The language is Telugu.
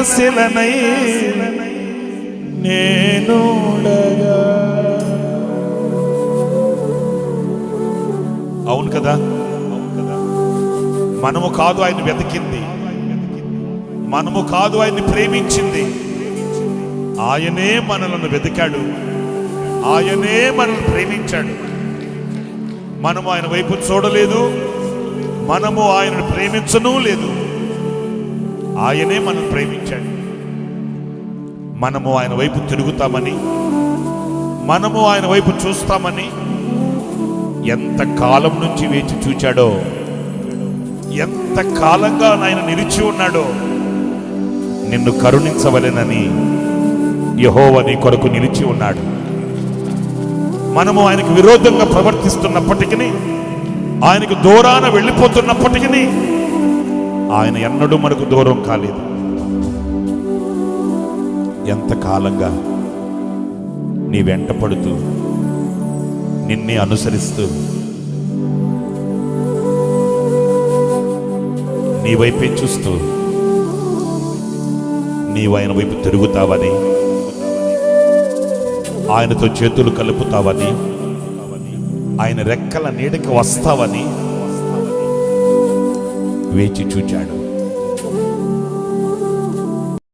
క్రియాశీలనై నేనుండగా. అవును కదా, మనము కాదు ఆయన వెతికింది, మనము కాదు ఆయన్ని ప్రేమించింది. ఆయనే మనలను వెతికాడు, ఆయనే మనల్ని ప్రేమించాడు. మనము ఆయన వైపు చూడలేదు, మనము ఆయనను ప్రేమించను లేదు. ఆయనే మనల్ని ప్రేమించాడు. మనము ఆయన వైపు తిరుగుతామని, మనము ఆయన వైపు చూస్తామని ఎంత కాలం నుంచి వేచి చూచాడో, ఎంత కాలంగా ఆయన నిలిచి ఉన్నాడో. నిన్ను కరుణించవలెనని యెహోవా నీ కొరకు నిలిచి ఉన్నాడు. మనము ఆయనకు విరోధంగా ప్రవర్తిస్తున్నప్పటికీ, ఆయనకు దూరాన వెళ్ళిపోతున్నప్పటికీ ఆయన ఎన్నడూ మనకు దూరం కాలేదు. ఎంత కాలంగా నీ వెంట పడుతూ, నిన్నే అనుసరిస్తూ, నీ వైపే చూస్తూ నీవు ఆయన వైపు తిరుగుతావని, ఆయనతో చేతులు కలుపుతావని, ఆయన రెక్కల నీడకి వస్తావని వేచి చూచాడు.